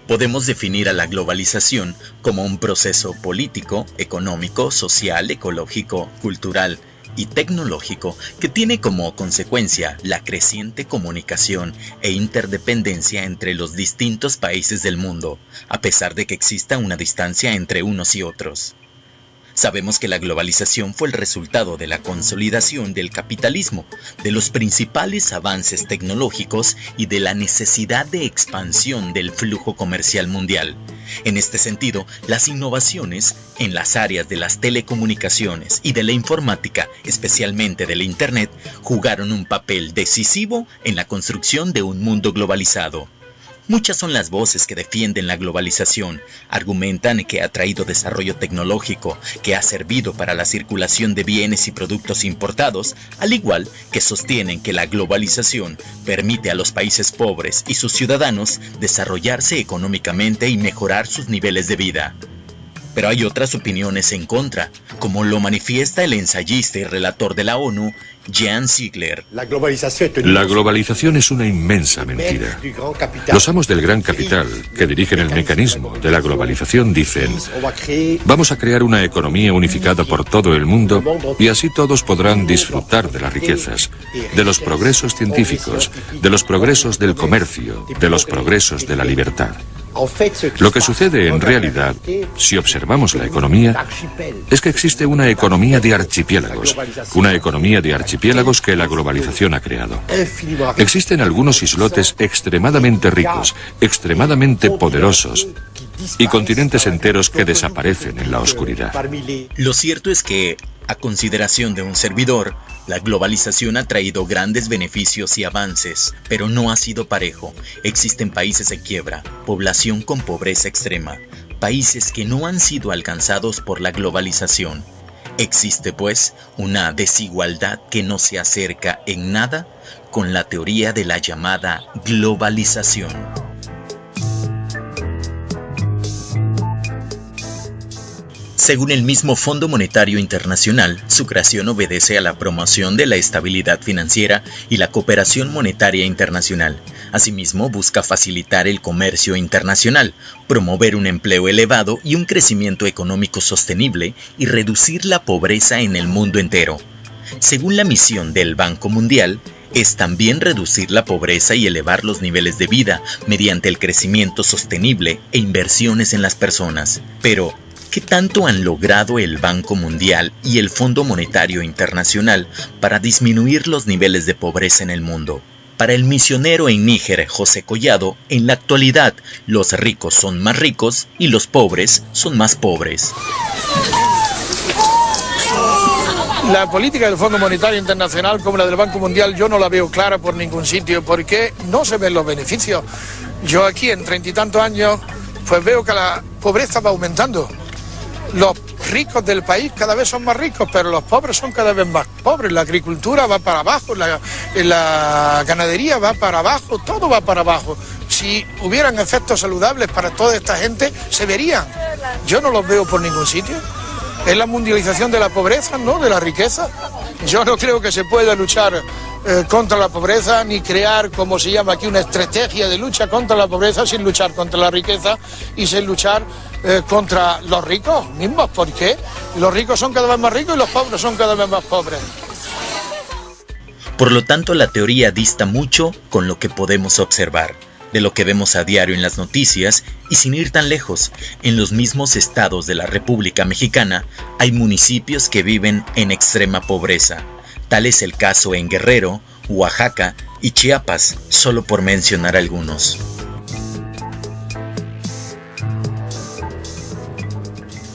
Podemos definir a la globalización como un proceso político, económico, social, ecológico, cultural y tecnológico que tiene como consecuencia la creciente comunicación e interdependencia entre los distintos países del mundo, a pesar de que exista una distancia entre unos y otros. Sabemos que la globalización fue el resultado de la consolidación del capitalismo, de los principales avances tecnológicos y de la necesidad de expansión del flujo comercial mundial. En este sentido, las innovaciones en las áreas de las telecomunicaciones y de la informática, especialmente del Internet, jugaron un papel decisivo en la construcción de un mundo globalizado. Muchas son las voces que defienden la globalización, argumentan que ha traído desarrollo tecnológico, que ha servido para la circulación de bienes y productos importados, al igual que sostienen que la globalización permite a los países pobres y sus ciudadanos desarrollarse económicamente y mejorar sus niveles de vida. Pero hay otras opiniones en contra, como lo manifiesta el ensayista y relator de la ONU, Jean Ziegler. La globalización es una inmensa mentira. Los amos del gran capital, que dirigen el mecanismo de la globalización, dicen: vamos a crear una economía unificada por todo el mundo y así todos podrán disfrutar de las riquezas, de los progresos científicos, de los progresos del comercio, de los progresos de la libertad. Lo que sucede en realidad, si observamos la economía, es que existe una economía de archipiélagos que la globalización ha creado. Existen algunos islotes extremadamente ricos, extremadamente poderosos, y continentes enteros que desaparecen en la oscuridad. Lo cierto es que, a consideración de un servidor, la globalización ha traído grandes beneficios y avances, pero no ha sido parejo. Existen países en quiebra, población con pobreza extrema, países que no han sido alcanzados por la globalización. Existe, pues, una desigualdad que no se acerca en nada con la teoría de la llamada globalización. Según el mismo Fondo Monetario Internacional, su creación obedece a la promoción de la estabilidad financiera y la cooperación monetaria internacional. Asimismo, busca facilitar el comercio internacional, promover un empleo elevado y un crecimiento económico sostenible y reducir la pobreza en el mundo entero. Según la misión del Banco Mundial, es también reducir la pobreza y elevar los niveles de vida mediante el crecimiento sostenible e inversiones en las personas. Pero, ¿qué tanto han logrado el Banco Mundial y el Fondo Monetario Internacional para disminuir los niveles de pobreza en el mundo? Para el misionero en Níger, José Collado, en la actualidad, los ricos son más ricos y los pobres son más pobres. La política del Fondo Monetario Internacional como la del Banco Mundial yo no la veo clara por ningún sitio, porque no se ven los beneficios. Yo aquí en 30 y tantos años pues veo que la pobreza va aumentando. Los ricos del país cada vez son más ricos, pero los pobres son cada vez más pobres. La agricultura va para abajo, la ganadería va para abajo, todo va para abajo. Si hubieran efectos saludables para toda esta gente, se verían. Yo no los veo por ningún sitio. Es la mundialización de la pobreza, ¿no?, de la riqueza. Yo no creo que se pueda luchar contra la pobreza, ni crear, como se llama aquí, una estrategia de lucha contra la pobreza sin luchar contra la riqueza y sin luchar contra los ricos mismos. ¿Por qué? Los ricos son cada vez más ricos y los pobres son cada vez más pobres. Por lo tanto, la teoría dista mucho con lo que podemos observar, de lo que vemos a diario en las noticias, y sin ir tan lejos, en los mismos estados de la República Mexicana hay municipios que viven en extrema pobreza. Tal es el caso en Guerrero, Oaxaca y Chiapas, solo por mencionar algunos.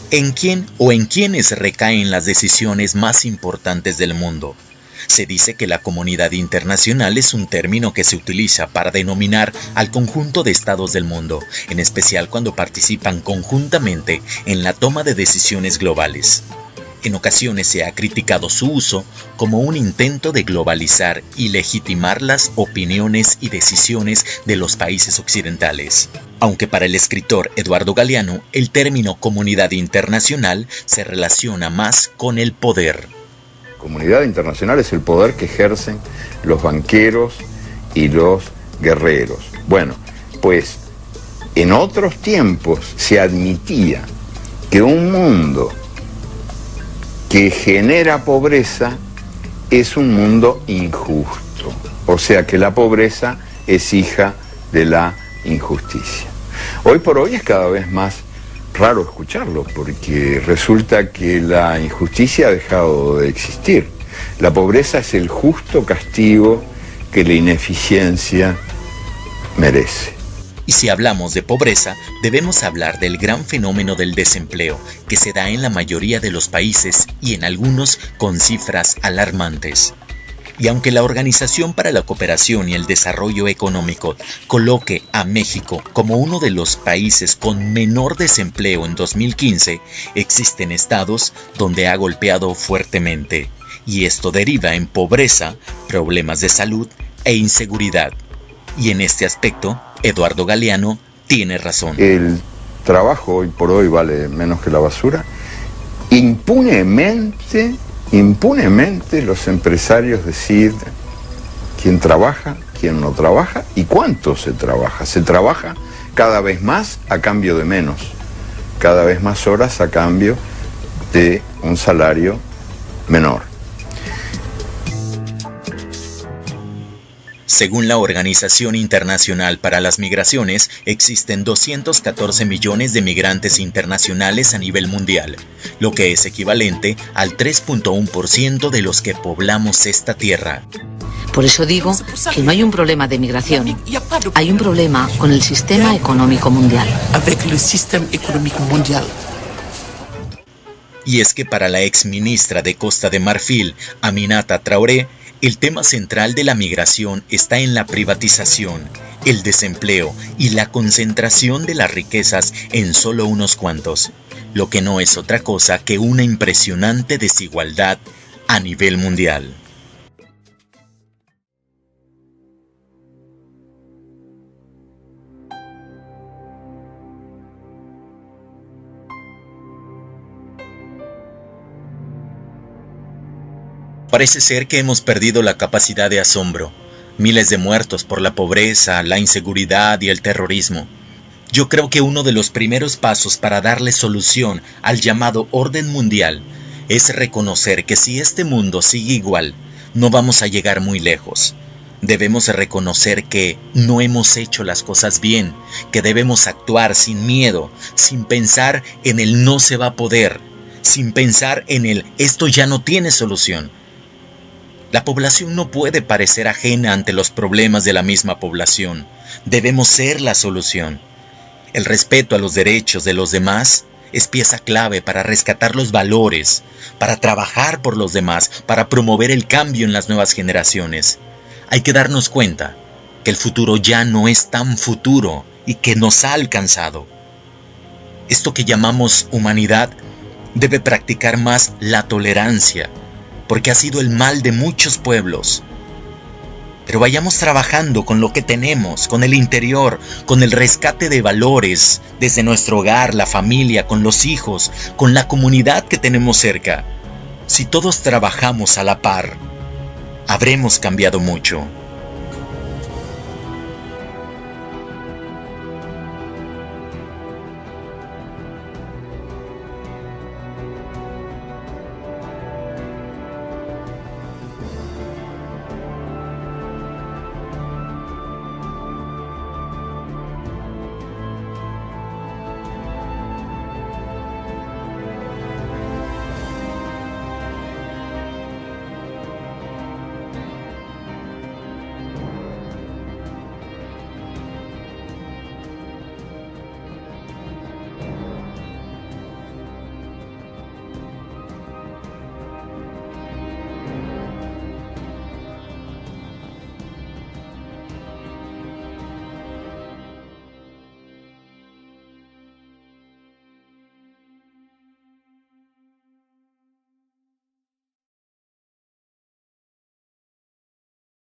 ¿En quién o en quiénes recaen las decisiones más importantes del mundo? Se dice que la comunidad internacional es un término que se utiliza para denominar al conjunto de estados del mundo, en especial cuando participan conjuntamente en la toma de decisiones globales. En ocasiones se ha criticado su uso como un intento de globalizar y legitimar las opiniones y decisiones de los países occidentales. Aunque para el escritor Eduardo Galeano, el término comunidad internacional se relaciona más con el poder. Comunidad internacional es el poder que ejercen los banqueros y los guerreros. Bueno, pues en otros tiempos se admitía que un mundo que genera pobreza es un mundo injusto, o sea que la pobreza es hija de la injusticia. Hoy por hoy es cada vez más raro escucharlo, porque resulta que la injusticia ha dejado de existir. La pobreza es el justo castigo que la ineficiencia merece. Y si hablamos de pobreza, debemos hablar del gran fenómeno del desempleo, que se da en la mayoría de los países y en algunos con cifras alarmantes. Y aunque la Organización para la Cooperación y el Desarrollo Económico coloque a México como uno de los países con menor desempleo en 2015, existen estados donde ha golpeado fuertemente, y esto deriva en pobreza, problemas de salud e inseguridad. Y en este aspecto, Eduardo Galeano tiene razón. El trabajo hoy por hoy vale menos que la basura. Impunemente los empresarios deciden quién trabaja, quién no trabaja y cuánto se trabaja. Se trabaja cada vez más a cambio de menos, cada vez más horas a cambio de un salario menor. Según la Organización Internacional para las Migraciones, existen 214 millones de migrantes internacionales a nivel mundial, lo que es equivalente al 3.1% de los que poblamos esta tierra. Por eso digo que no hay un problema de migración, hay un problema con el sistema económico mundial. Y es que para la exministra de Costa de Marfil, Aminata Traoré, el tema central de la migración está en la privatización, el desempleo y la concentración de las riquezas en solo unos cuantos, lo que no es otra cosa que una impresionante desigualdad a nivel mundial. Parece ser que hemos perdido la capacidad de asombro. Miles de muertos por la pobreza, la inseguridad y el terrorismo. Yo creo que uno de los primeros pasos para darle solución al llamado orden mundial es reconocer que si este mundo sigue igual, no vamos a llegar muy lejos. Debemos reconocer que no hemos hecho las cosas bien, que debemos actuar sin miedo, sin pensar en el no se va a poder, sin pensar en el esto ya no tiene solución. La población no puede parecer ajena ante los problemas de la misma población. Debemos ser la solución. El respeto a los derechos de los demás es pieza clave para rescatar los valores, para trabajar por los demás, para promover el cambio en las nuevas generaciones. Hay que darnos cuenta que el futuro ya no es tan futuro y que nos ha alcanzado. Esto que llamamos humanidad debe practicar más la tolerancia, porque ha sido el mal de muchos pueblos. Pero vayamos trabajando con lo que tenemos, con el interior, con el rescate de valores, desde nuestro hogar, la familia, con los hijos, con la comunidad que tenemos cerca. Si todos trabajamos a la par, habremos cambiado mucho.